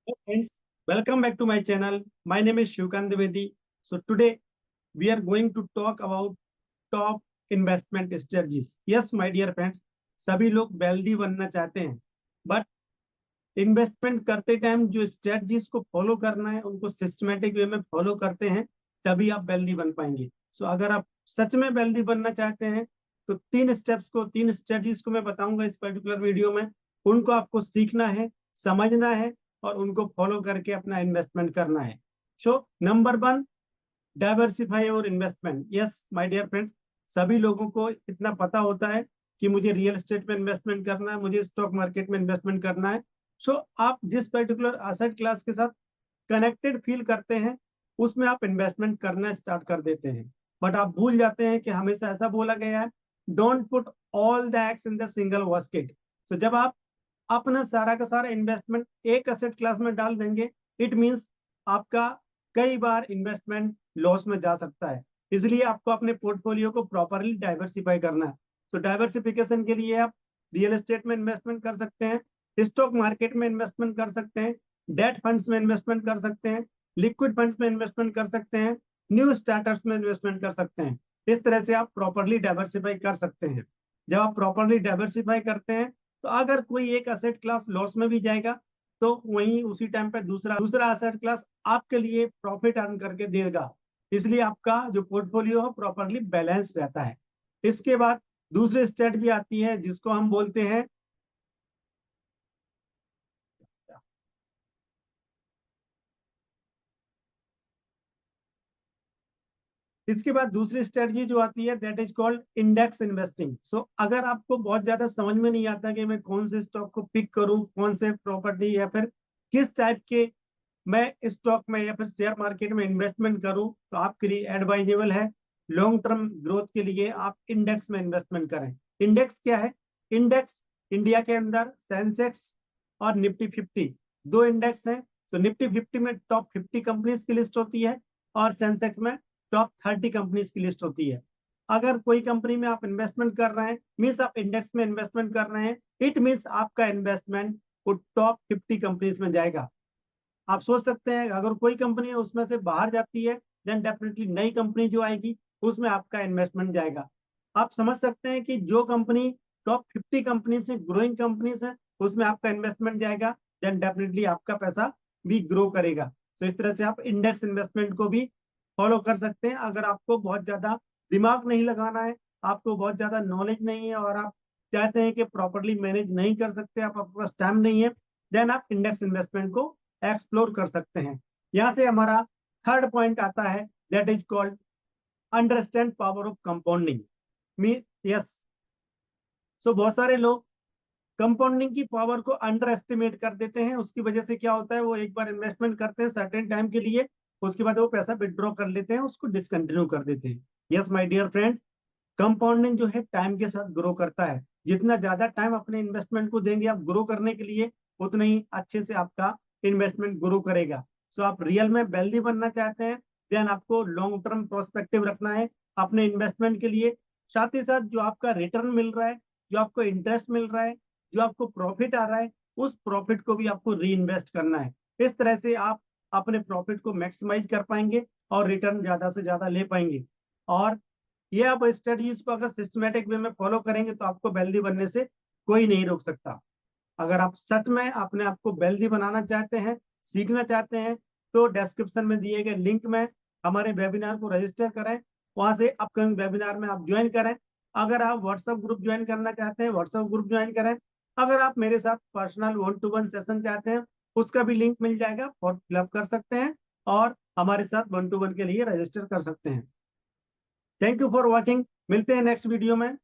Hello friends, welcome back to my channel. My name is Shivkant Dwivedi. So today we are going to talk about top investment strategies. Yes, my dear friends, सभी लोग wealthy बनना चाहते हैं, but investment करते time जो strategies को follow करना है उनको सिस्टमेटिक वे में फॉलो करते हैं, तभी आप वेल्दी बन पाएंगे। सो अगर आप सच में वेल्दी बनना चाहते हैं तो तीन स्ट्रेटजीज को मैं बताऊंगा इस पर्टिकुलर वीडियो में। उनको आपको सीखना है, समझना है और उनको फॉलो करके अपना इन्वेस्टमेंट करना है। सो नंबर वन, डाइवर्सिफाई और investment. Yes my dear friends, सभी लोगों को इतना पता होता है कि मुझे रियल एस्टेट में इन्वेस्टमेंट करना है, मुझे स्टॉक मार्केट में इन्वेस्टमेंट करना है। सो आप जिस पर्टिकुलर एसेट क्लास के साथ कनेक्टेड फील करते हैं उसमें आप इन्वेस्टमेंट करना स्टार्ट कर देते हैं, बट आप भूल जाते हैं कि हमेशा ऐसा बोला गया है, don't put all the eggs in the single basket. तो जब आप अपना सारा का सारा इन्वेस्टमेंट एक एसेट क्लास में डाल देंगे, इट मींस आपका कई बार इन्वेस्टमेंट लॉस में जा सकता है। इसलिए आपको अपने पोर्टफोलियो को प्रॉपरली डाइवर्सिफाई करना है। तो डाइवर्सिफिकेशन के लिए आप रियल एस्टेट में इन्वेस्टमेंट कर सकते हैं, स्टॉक मार्केट में इन्वेस्टमेंट कर सकते हैं, डेट फंड्स में इन्वेस्टमेंट कर सकते हैं, लिक्विड फंड्स में इन्वेस्टमेंट कर सकते हैं, न्यू स्टार्टअप्स में इन्वेस्टमेंट कर सकते हैं। इस तरह से आप प्रॉपरली डाइवर्सिफाई कर सकते हैं। जब आप प्रॉपरली डाइवर्सिफाई करते हैं तो अगर कोई एक असेट क्लास लॉस में भी जाएगा तो वहीं उसी टाइम पे दूसरा दूसरा असेट क्लास आपके लिए प्रॉफिट अर्न करके देगा। इसलिए आपका जो पोर्टफोलियो है प्रॉपरली बैलेंस रहता है। इसके बाद दूसरी स्ट्रेटजी आती है जिसको हम बोलते हैं, इसके बाद दूसरी स्ट्रेटजी जो आती है that is called index investing. So अगर आपको बहुत ज्यादा समझ में नहीं आता कि मैं कौन से स्टॉक को पिक करूं, कौन से प्रॉपर्टी या फिर किस टाइप के मैं स्टॉक में या फिर शेयर मार्केट में इन्वेस्टमेंट करूं, तो आपके लिए एडवाइजेबल है लॉन्ग टर्म ग्रोथ के लिए आप इंडेक्स में इन्वेस्टमेंट करें। इंडेक्स क्या है? इंडेक्स इंडिया के अंदर सेंसेक्स और निफ्टी 50 दो इंडेक्स हैं। तो निफ्टी 50 में टॉप 50 कंपनीज की लिस्ट होती है और सेंसेक्स में टॉप 30 कंपनीज की लिस्ट होती है। अगर कोई कंपनी में आप इन्वेस्टमेंट कर रहे हैं मीन्स आप इंडेक्स में इन्वेस्टमेंट कर रहे हैं, इट मीन्स आपका इन्वेस्टमेंट वो टॉप 50 कंपनीज में जाएगा। आप सोच सकते हैं अगर कोई कंपनी है उसमें से बाहर जाती है देन डेफिनेटली नई कंपनी जो आएगी उसमें आपका इन्वेस्टमेंट जाएगा। आप समझ सकते हैं कि जो कंपनी टॉप 50 कंपनी से ग्रोइंग कंपनीज है उसमें आपका इन्वेस्टमेंट जाएगा, देन डेफिनेटली आपका पैसा भी ग्रो करेगा। तो इस तरह से आप इंडेक्स इन्वेस्टमेंट को भी फॉलो कर सकते हैं। अगर आपको बहुत ज्यादा दिमाग नहीं लगाना है, आपको बहुत ज्यादा नॉलेज नहीं है और आप चाहते हैं कि प्रॉपरली मैनेज नहीं कर सकते, आप आपके पास टाइम नहीं है, देन आप इंडेक्स इन्वेस्टमेंट को एक्सप्लोर कर सकते हैं। यहाँ से हमारा थर्ड पॉइंट आता है that is called understand power of compounding. Mean yes, so बहुत सारे लोग कंपाउंडिंग की पावर को अंडर एस्टिमेट कर देते हैं। उसकी वजह से क्या होता है, वो एक बार इन्वेस्टमेंट करते हैं सर्टेन टाइम के लिए, उसके बाद वो पैसा विड्रॉ कर लेते हैं, उसको डिसकंटिन्यू कर देते हैं। Yes my dear friends, compounding जो है टाइम के साथ ग्रो करता है। जितना ज्यादा टाइम अपने इन्वेस्टमेंट को देंगे आप ग्रो करने के लिए, उतना ही अच्छे से आपका इन्वेस्टमेंट ग्रो करेगा। सो आप रियल में वेल्दी बनना चाहते हैं, देन आपको लॉन्ग टर्म प्रोस्पेक्टिव रखना है अपने इन्वेस्टमेंट के लिए। साथ ही साथ जो आपका रिटर्न मिल रहा है, जो आपको इंटरेस्ट मिल रहा है, जो आपको प्रॉफिट आ रहा है, उस प्रॉफिट को भी आपको री इन्वेस्ट करना है। इस तरह से आप अपने प्रॉफिट को मैक्सिमाइज कर पाएंगे और रिटर्न ज्यादा से ज्यादा ले पाएंगे। और ये आप स्टडीज को अगर सिस्टमेटिक वे में फॉलो करेंगे तो आपको वेल्दी बनने से कोई नहीं रोक सकता। अगर आप सच में अपने आप को वेल्दी बनाना चाहते हैं, सीखना चाहते हैं, तो डिस्क्रिप्शन में दिए गए लिंक में हमारे वेबिनार को रजिस्टर करें, वहां से अपकमिंग वेबिनार में आप ज्वाइन करें। अगर आप व्हाट्सएप ग्रुप ज्वाइन करना चाहते हैं व्हाट्सएप ग्रुप ज्वाइन करें। अगर आप मेरे साथ पर्सनल 1-to-1 सेशन चाहते हैं उसका भी लिंक मिल जाएगा, फॉर्म फिलअप कर सकते हैं और हमारे साथ 1-to-1 के लिए रजिस्टर कर सकते हैं। थैंक यू फॉर वॉचिंग, मिलते हैं नेक्स्ट वीडियो में।